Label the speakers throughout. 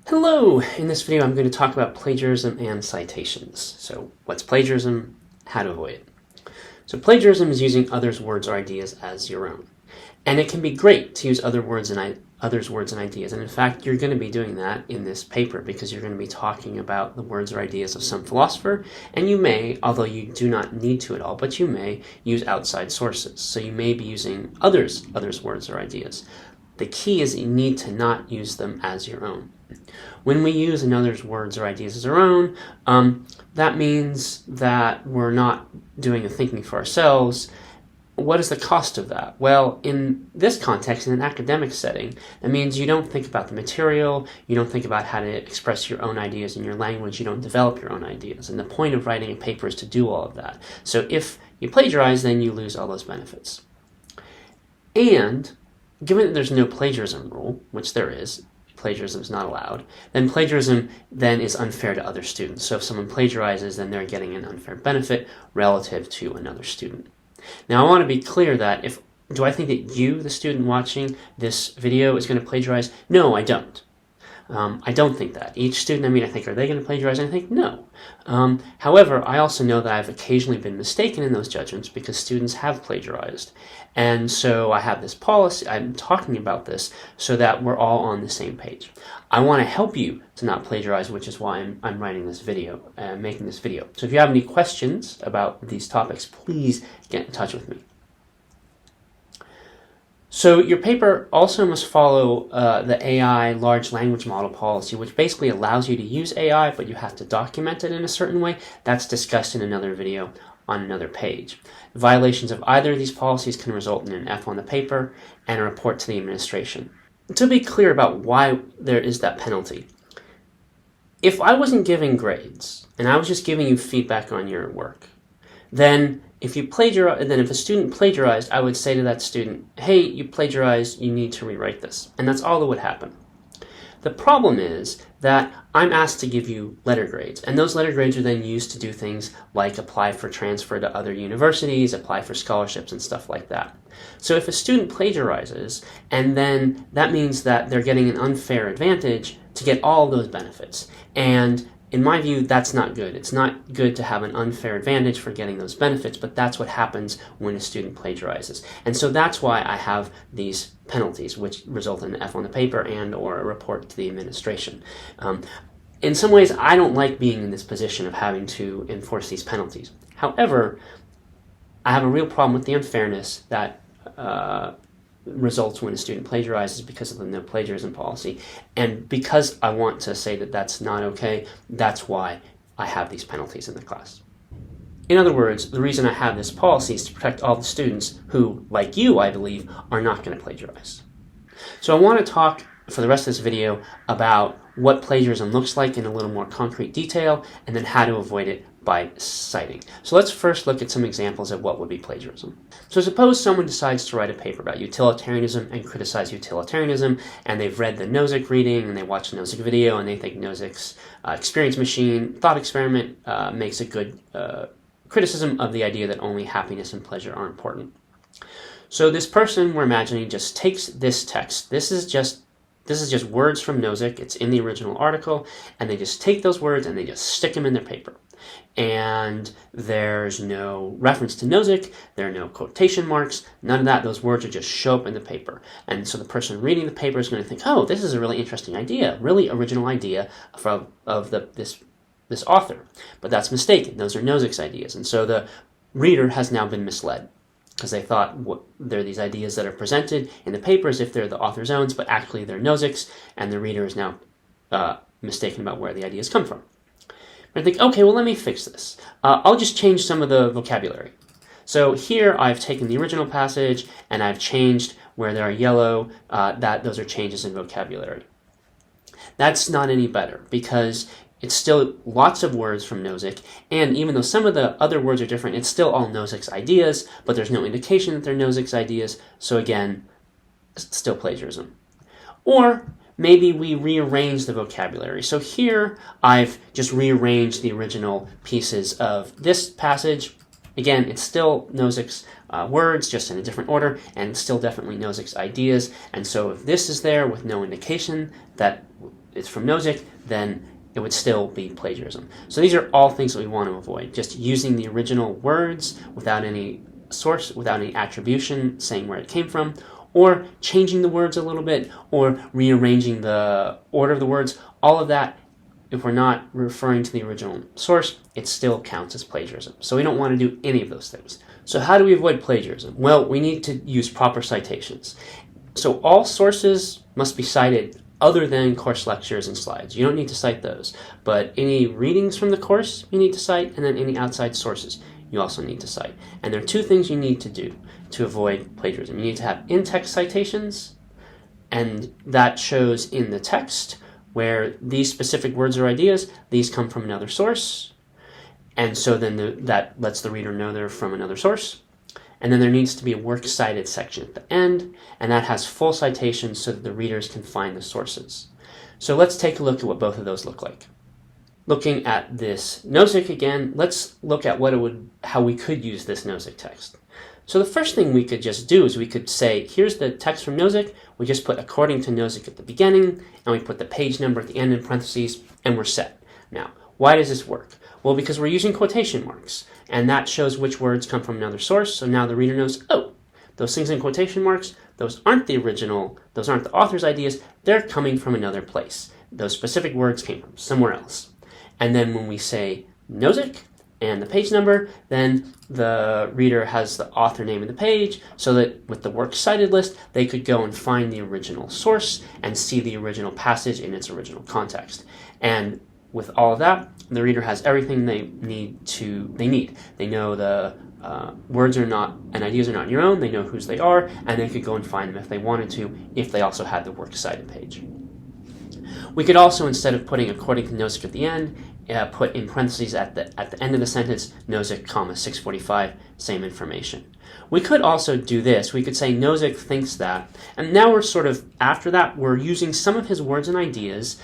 Speaker 1: Hello! In this video I'm going to talk about plagiarism and citations. So what's plagiarism? How to avoid it. So plagiarism is using others' words or ideas as your own. And it can be great to use others' words and ideas. And in fact, you're going to be doing that in this paper because you're going to be talking about the words or ideas of some philosopher. And you may, although you do not need to at all, but you may use outside sources. So you may be using others' words or ideas. The key is you need to not use them as your own. When we use another's words or ideas as our own, that means that we're not doing the thinking for ourselves. What is the cost of that? Well, in this context, in an academic setting, that means you don't think about the material, you don't think about how to express your own ideas in your language, you don't develop your own ideas. And the point of writing a paper is to do all of that. So if you plagiarize, then you lose all those benefits. And given that there's no plagiarism rule, which there is, plagiarism is not allowed, then plagiarism then is unfair to other students. So if someone plagiarizes, then they're getting an unfair benefit relative to another student. Now I want to be clear that do I think that you, the student watching this video, is going to plagiarize? No, I don't. I don't think that. Each student, I think, are they going to plagiarize? And I think, no. However, I also know that I've occasionally been mistaken in those judgments because students have plagiarized. And so I have this policy, I'm talking about this so that we're all on the same page. I want to help you to not plagiarize, which is why I'm writing this video, making this video. So if you have any questions about these topics, please get in touch with me. So your paper also must follow the AI large language model policy, which basically allows you to use AI, but you have to document it in a certain way. That's discussed in another video on another page. Violations of either of these policies can result in an F on the paper and a report to the administration. To be clear about why there is that penalty, if I wasn't giving grades and I was just giving you feedback on your work, then if a student plagiarized, I would say to that student, hey, you plagiarized, you need to rewrite this. And that's all that would happen. The problem is that I'm asked to give you letter grades, and those letter grades are then used to do things like apply for transfer to other universities, apply for scholarships and stuff like that. So if a student plagiarizes, and then that means that they're getting an unfair advantage to get all those benefits. And in my view, that's not good. It's not good to have an unfair advantage for getting those benefits, but that's what happens when a student plagiarizes. And so that's why I have these penalties, which result in an F on the paper and or a report to the administration. In some ways, I don't like being in this position of having to enforce these penalties. However, I have a real problem with the unfairness that results when a student plagiarizes because of the no plagiarism policy. And because I want to say that that's not okay, that's why I have these penalties in the class. In other words, the reason I have this policy is to protect all the students who, like you, I believe, are not going to plagiarize. So I want to talk for the rest of this video about what plagiarism looks like in a little more concrete detail, and then how to avoid it by citing. So let's first look at some examples of what would be plagiarism. So suppose someone decides to write a paper about utilitarianism and criticize utilitarianism, and they've read the Nozick reading, and they watch the Nozick video, and they think Nozick's experience machine thought experiment makes a good criticism of the idea that only happiness and pleasure are important. So this person, we're imagining, just takes this text. This is just words from Nozick. It's in the original article, and they just take those words and they just stick them in their paper. And there's no reference to Nozick, there are no quotation marks, none of that. Those words are just show up in the paper. And so the person reading the paper is going to think, oh, this is a really interesting idea, really original idea of this author. But that's mistaken. Those are Nozick's ideas. And so the reader has now been misled, because they thought they're these ideas that are presented in the paper as if they're the author's own, but actually they're Nozick's, and the reader is now mistaken about where the ideas come from. And I think, okay, well, let me fix this. I'll just change some of the vocabulary. So here I've taken the original passage, and I've changed where there are yellow, those are changes in vocabulary. That's not any better, because it's still lots of words from Nozick, and even though some of the other words are different, it's still all Nozick's ideas, but there's no indication that they're Nozick's ideas, so again, it's still plagiarism. Or maybe we rearrange the vocabulary. So here I've just rearranged the original pieces of this passage. Again, it's still Nozick's words, just in a different order, and it's still definitely Nozick's ideas. And so if this is there with no indication that it's from Nozick, then it would still be plagiarism. So these are all things that we want to avoid. Just using the original words without any source, without any attribution saying where it came from, or changing the words a little bit, or rearranging the order of the words. All of that, if we're not referring to the original source, it still counts as plagiarism. So we don't want to do any of those things. So how do we avoid plagiarism? Well, we need to use proper citations. So all sources must be cited other than course lectures and slides. You don't need to cite those, but any readings from the course you need to cite, and then any outside sources you also need to cite. And there are two things you need to do to avoid plagiarism. You need to have in-text citations, and that shows in the text where these specific words or ideas, these come from another source, and so then that lets the reader know they're from another source. And then there needs to be a works cited section at the end, and that has full citations so that the readers can find the sources. So let's take a look at what both of those look like. Looking at this Nozick again, let's look at how we could use this Nozick text. So the first thing we could just do is we could say, here's the text from Nozick, we just put according to Nozick at the beginning, and we put the page number at the end in parentheses, and we're set. Now, why does this work? Well, because we're using quotation marks, and that shows which words come from another source, so now the reader knows, oh, those things in quotation marks, those aren't the original, those aren't the author's ideas, they're coming from another place. Those specific words came from somewhere else. And then when we say Nozick and the page number, then the reader has the author name of the page, so that with the works cited list, they could go and find the original source and see the original passage in its original context. And with all of that, the reader has everything they need. They know the words are not and ideas are not your own. They know whose they are, and they could go and find them if they wanted to, if they also had the works cited page. We could also, instead of putting according to Nozick at the end, put in parentheses at the end of the sentence, Nozick, 645, same information. We could also do this. We could say Nozick thinks that, and now we're sort of, after that, we're using some of his words and ideas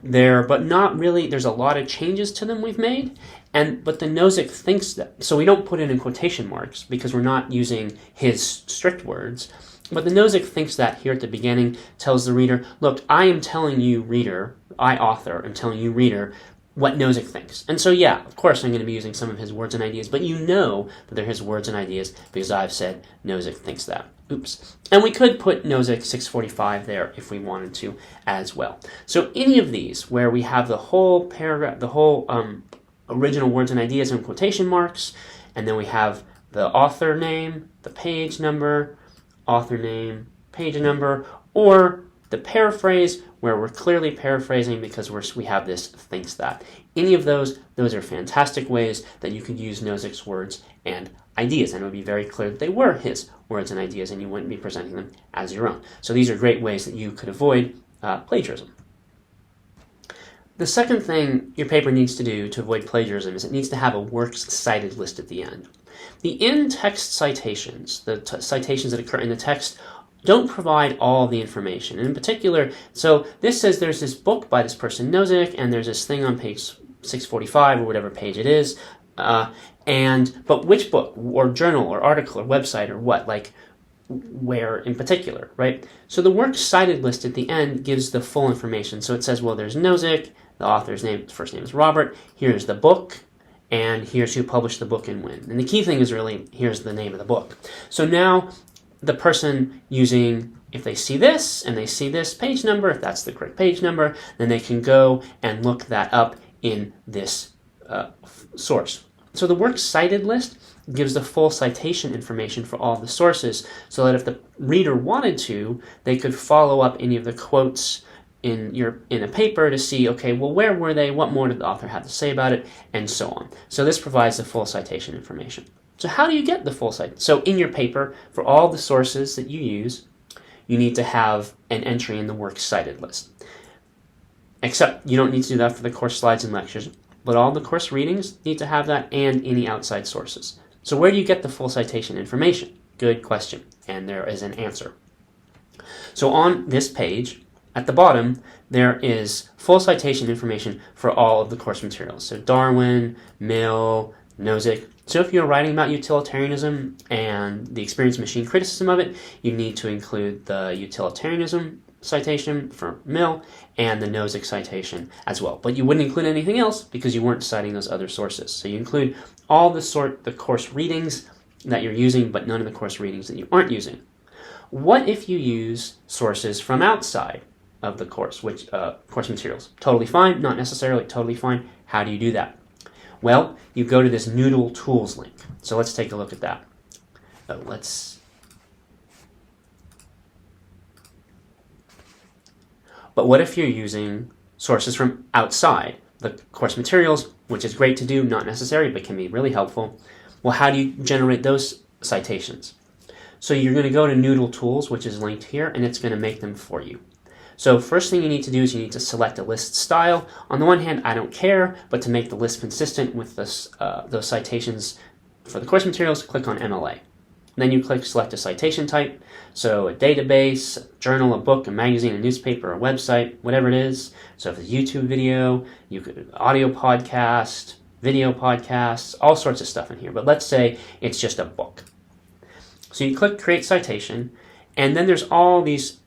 Speaker 1: there, but not really. There's a lot of changes to them we've made, but the Nozick thinks that. So we don't put it in quotation marks because we're not using his strict words. But the Nozick thinks that here at the beginning tells the reader, look, I am telling you, reader, I, author, am telling you, reader, what Nozick thinks. And so, yeah, of course I'm going to be using some of his words and ideas, but you know that they're his words and ideas because I've said Nozick thinks that. Oops. And we could put Nozick 645 there if we wanted to as well. So any of these where we have the whole paragraph, the whole original words and ideas in quotation marks, and then we have the author name, the page number, author name, page number, or the paraphrase where we're clearly paraphrasing because we have this thinks that. Any of those are fantastic ways that you could use Nozick's words and ideas, and it would be very clear that they were his words and ideas and you wouldn't be presenting them as your own. So these are great ways that you could avoid plagiarism. The second thing your paper needs to do to avoid plagiarism is it needs to have a works cited list at the end. The in-text citations, the citations that occur in the text, don't provide all the information. And in particular, so this says there's this book by this person Nozick, and there's this thing on page 645 or whatever page it is, but which book or journal or article or website or what, like where in particular, right? So the works cited list at the end gives the full information. So it says, well, there's Nozick, the author's name, first name is Robert, here's the book, and here's who published the book and when. And the key thing is really, here's the name of the book. So now the person using, if they see this and they see this page number, if that's the correct page number, then they can go and look that up in this source. So the works cited list gives the full citation information for all the sources so that if the reader wanted to, they could follow up any of the quotes in a paper to see, okay, well, where were they? What more did the author have to say about it? And so on. So this provides the full citation information. So how do you get the full citation? So in your paper, for all the sources that you use, you need to have an entry in the works cited list. Except you don't need to do that for the course slides and lectures, but all the course readings need to have that and any outside sources. So where do you get the full citation information? Good question, and there is an answer. So on this page, at the bottom, there is full citation information for all of the course materials. So Darwin, Mill, Nozick. So if you're writing about utilitarianism and the experience of machine criticism of it, you need to include the utilitarianism citation for Mill and the Nozick citation as well. But you wouldn't include anything else because you weren't citing those other sources. So you include all the course readings that you're using, but none of the course readings that you aren't using. What if you use sources from outside of the course, which course materials? Totally fine, not necessarily totally fine. How do you do that? Well, you go to this Noodle Tools link. So let's take a look at that. But what if you're using sources from outside the course materials, which is great to do, not necessary, but can be really helpful? Well, how do you generate those citations? So you're going to go to Noodle Tools, which is linked here, and it's going to make them for you. So first thing you need to do is you need to select a list style. On the one hand, I don't care, but to make the list consistent with this, those citations for the course materials, click on MLA. Then you click select a citation type. So a database, a journal, a book, a magazine, a newspaper, a website, whatever it is. So if it's a YouTube video, you could audio podcast, video podcasts, all sorts of stuff in here. But let's say it's just a book. So you click create citation, and then there's all these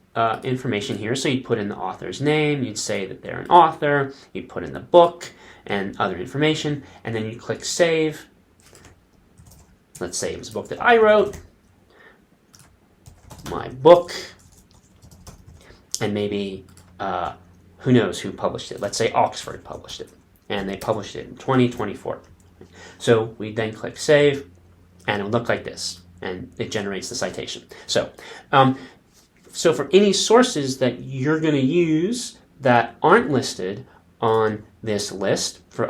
Speaker 1: information here. So you'd put in the author's name, you'd say that they're an author, you'd put in the book and other information, and then you click save. Let's say it was a book that I wrote, my book, and maybe who knows who published it. Let's say Oxford published it, and they published it in 2024. So we then click save, and it'll look like this, and it generates the citation. So, so for any sources that you're going to use that aren't listed on this list for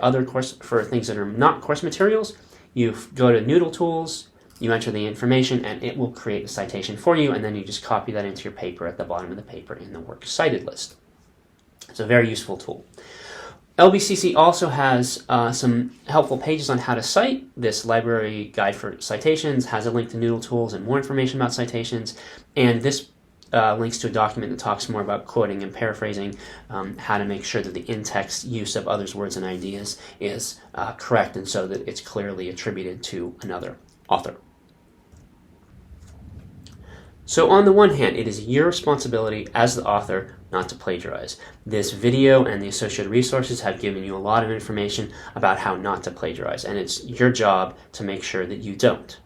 Speaker 1: for things that are not course materials, you go to Noodle Tools, you enter the information, and it will create the citation for you, and then you just copy that into your paper at the bottom of the paper in the works cited list. It's a very useful tool. LBCC also has some helpful pages on how to cite. This library guide for citations has a link to Noodle Tools and more information about citations, and this links to a document that talks more about quoting and paraphrasing, how to make sure that the in-text use of others' words and ideas is correct, and so that it's clearly attributed to another author. So on the one hand, it is your responsibility as the author not to plagiarize. This video and the associated resources have given you a lot of information about how not to plagiarize, and it's your job to make sure that you don't.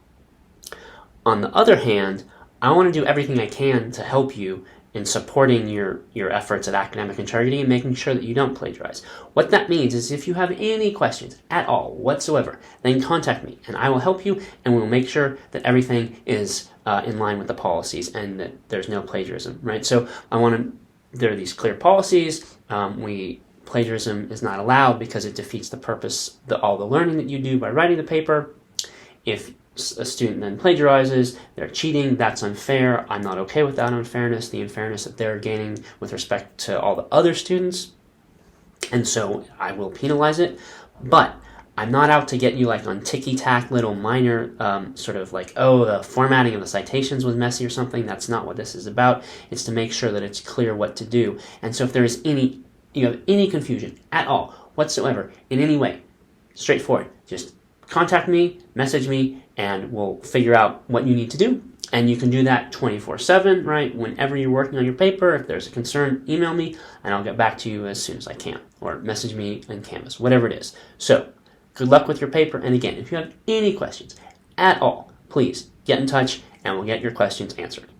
Speaker 1: On the other hand, I want to do everything I can to help you in supporting your efforts at academic integrity and making sure that you don't plagiarize. What that means is if you have any questions at all whatsoever, then contact me and I will help you, and we'll make sure that everything is in line with the policies and that there's no plagiarism, right? So there are these clear policies. Plagiarism is not allowed because it defeats the purpose, all the learning that you do by writing the paper. If a student then plagiarizes, they're cheating, that's unfair. I'm not okay with that unfairness, the unfairness that they're gaining with respect to all the other students, and so I will penalize it. But I'm not out to get you like on ticky-tack little minor sort of like, oh, the formatting of the citations was messy or something. That's not what this is about. It's to make sure that it's clear what to do. And so if there is any confusion at all whatsoever in any way, straightforward, just contact me, message me, and we'll figure out what you need to do. And you can do that 24/7, right? Whenever you're working on your paper, if there's a concern, email me, and I'll get back to you as soon as I can. Or message me in Canvas, whatever it is. So, good luck with your paper. And again, if you have any questions at all, please get in touch, and we'll get your questions answered.